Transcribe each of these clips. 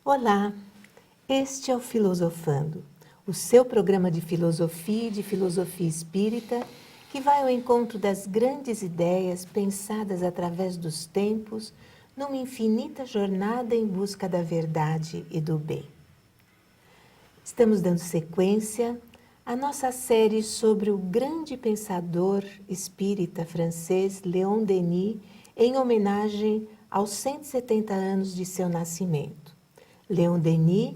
Olá, este é o Filosofando, o seu programa de filosofia e de filosofia espírita que vai ao encontro das grandes ideias pensadas através dos tempos numa infinita jornada em busca da verdade e do bem. Estamos dando sequência à nossa série sobre o grande pensador espírita francês Léon Denis, em homenagem aos 170 anos de seu nascimento. Léon Denis,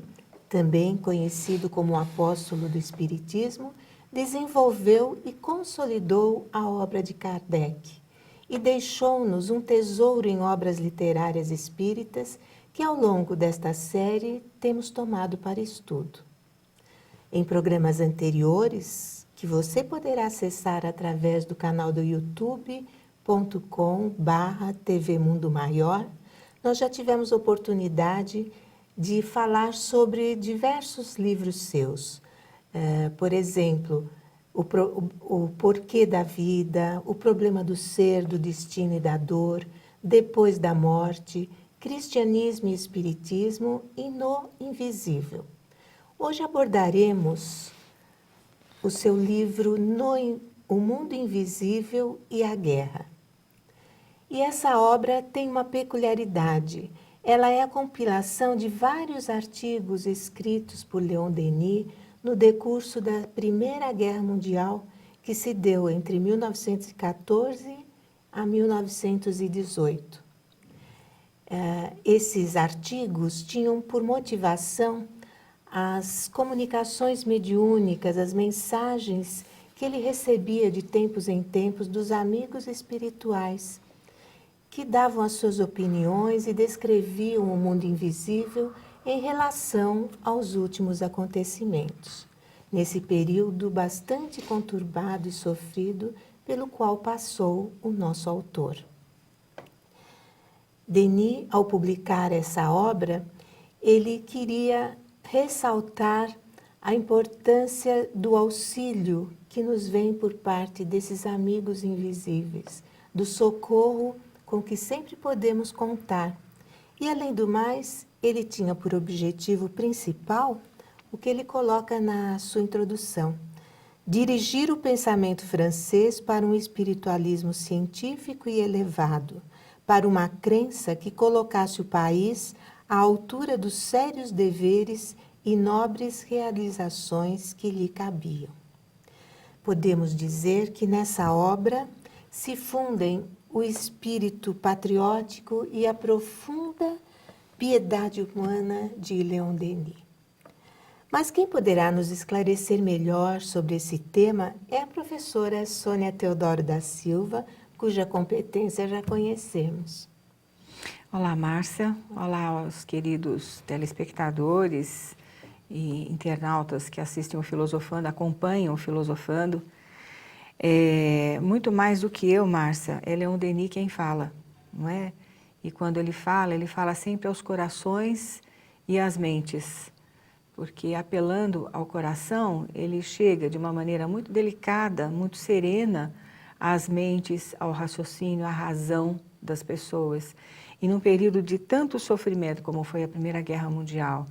também conhecido como o apóstolo do Espiritismo, desenvolveu e consolidou a obra de Kardec e deixou-nos um tesouro em obras literárias espíritas que, ao longo desta série, temos tomado para estudo. Em programas anteriores, que você poderá acessar através do canal do youtube.com/TV Mundo Maior, nós já tivemos oportunidade de falar sobre diversos livros seus. Por exemplo, o porquê da vida, o problema do ser, do destino e da dor, depois da morte, cristianismo e espiritismo e no invisível. Hoje abordaremos o seu livro O Mundo Invisível e a Guerra. E essa obra tem uma peculiaridade. Ela é a compilação de vários artigos escritos por Léon Denis no decurso da Primeira Guerra Mundial, que se deu entre 1914 a 1918. Esses artigos tinham por motivação as comunicações mediúnicas, as mensagens que ele recebia de tempos em tempos dos amigos espirituais, que davam as suas opiniões e descreviam o mundo invisível em relação aos últimos acontecimentos, nesse período bastante conturbado e sofrido pelo qual passou o nosso autor. Denis, ao publicar essa obra, ele queria ressaltar a importância do auxílio que nos vem por parte desses amigos invisíveis, do socorro com que sempre podemos contar. E, além do mais, ele tinha por objetivo principal o que ele coloca na sua introdução: dirigir o pensamento francês para um espiritualismo científico e elevado, para uma crença que colocasse o país à altura dos sérios deveres e nobres realizações que lhe cabiam. Podemos dizer que nessa obra se fundem o espírito patriótico e a profunda piedade humana de Léon Denis. Mas quem poderá nos esclarecer melhor sobre esse tema é a professora Sônia Teodoro da Silva, cuja competência já conhecemos. Olá, Márcia. Olá aos queridos telespectadores e internautas que assistem o Filosofando, acompanham o Filosofando. Muito mais do que eu, Márcia, é Léon Denis quem fala, não é? E quando ele fala sempre aos corações e às mentes, porque apelando ao coração, ele chega de uma maneira muito delicada, muito serena às mentes, ao raciocínio, à razão das pessoas. E num período de tanto sofrimento como foi a Primeira Guerra Mundial,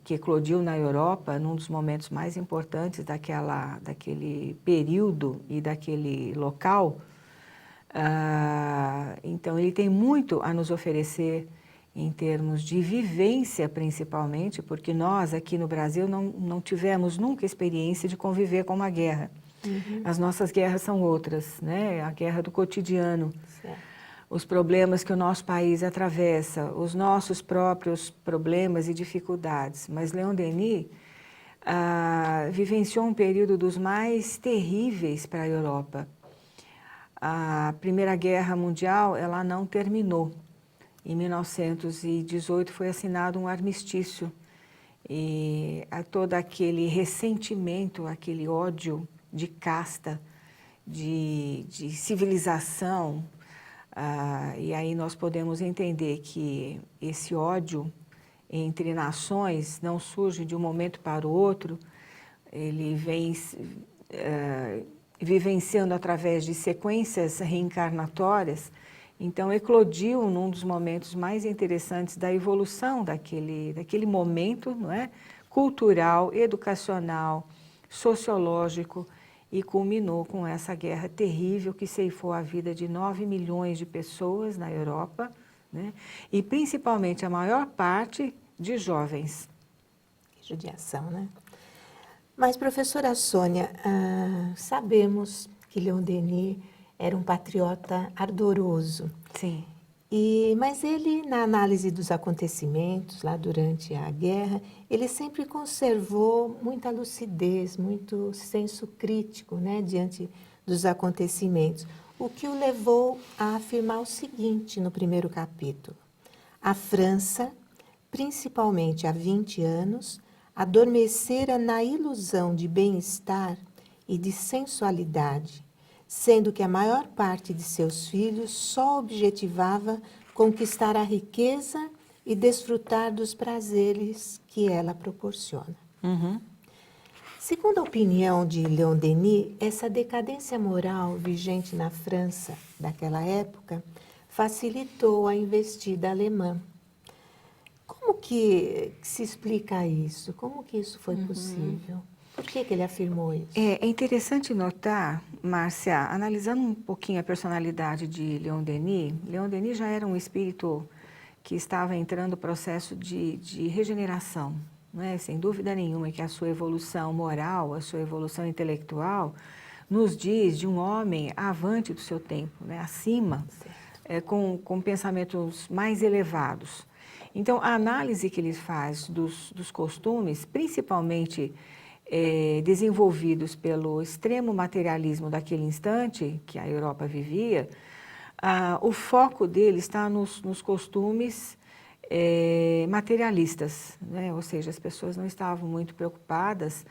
que eclodiu na Europa, num dos momentos mais importantes daquele período e daquele local, então ele tem muito a nos oferecer em termos de vivência, principalmente, porque nós aqui no Brasil não tivemos nunca experiência de conviver com uma guerra. Uhum. As nossas guerras são outras, né? A guerra do cotidiano. Certo. Os problemas que o nosso país atravessa, os nossos próprios problemas e dificuldades. Mas Léon Denis vivenciou um período dos mais terríveis para a Europa. A Primeira Guerra Mundial, ela não terminou. Em 1918 foi assinado um armistício. E todo aquele ressentimento, aquele ódio de casta, de civilização, e aí nós podemos entender que esse ódio entre nações não surge de um momento para o outro, ele vem vivenciando através de sequências reencarnatórias Então, eclodiu num dos momentos mais interessantes da evolução daquele momento, não é? Cultural, educacional, sociológico, e culminou com essa guerra terrível que ceifou a vida de 9 milhões de pessoas na Europa, né? E principalmente a maior parte de jovens. Que judiação, né? Mas, professora Sônia, sabemos que Leon Denis era um patriota ardoroso. Sim. Mas ele, na análise dos acontecimentos, lá durante a guerra, ele sempre conservou muita lucidez, muito senso crítico, né, diante dos acontecimentos, o que o levou a afirmar o seguinte no primeiro capítulo: a França, principalmente há 20 anos, adormecera na ilusão de bem-estar e de sensualidade, sendo que a maior parte de seus filhos só objetivava conquistar a riqueza e desfrutar dos prazeres que ela proporciona. Uhum. Segundo a opinião de Leon Denis, essa decadência moral vigente na França daquela época facilitou a investida alemã. Como que se explica isso? Como que isso foi possível? Por que ele afirmou isso? É interessante notar, Márcia, analisando um pouquinho a personalidade de Leon Denis já era um espírito que estava entrando no processo de regeneração, não é? Sem dúvida nenhuma que a sua evolução moral, a sua evolução intelectual, nos diz de um homem avante do seu tempo, né? Acima, com pensamentos mais elevados. Então, a análise que ele faz dos costumes, principalmente desenvolvidos pelo extremo materialismo daquele instante que a Europa vivia, o foco dele está nos costumes materialistas, né? Ou seja, as pessoas não estavam muito preocupadas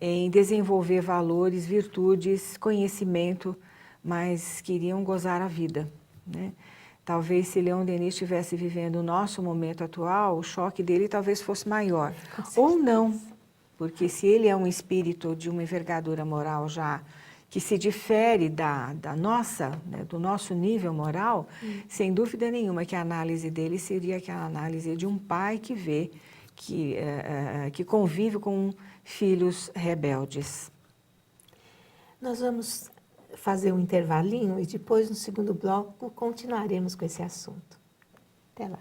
em desenvolver valores, virtudes, conhecimento, mas queriam gozar a vida, né? Talvez se Leon Denis estivesse vivendo o nosso momento atual, o choque dele talvez fosse maior. Ou não, porque se ele é um espírito de uma envergadura moral já que se difere da nossa, né, do nosso nível moral, sem dúvida nenhuma que a análise dele seria aquela análise de um pai que vê, que convive com filhos rebeldes. Nós vamos fazer um intervalinho e depois, no segundo bloco, continuaremos com esse assunto. Até lá.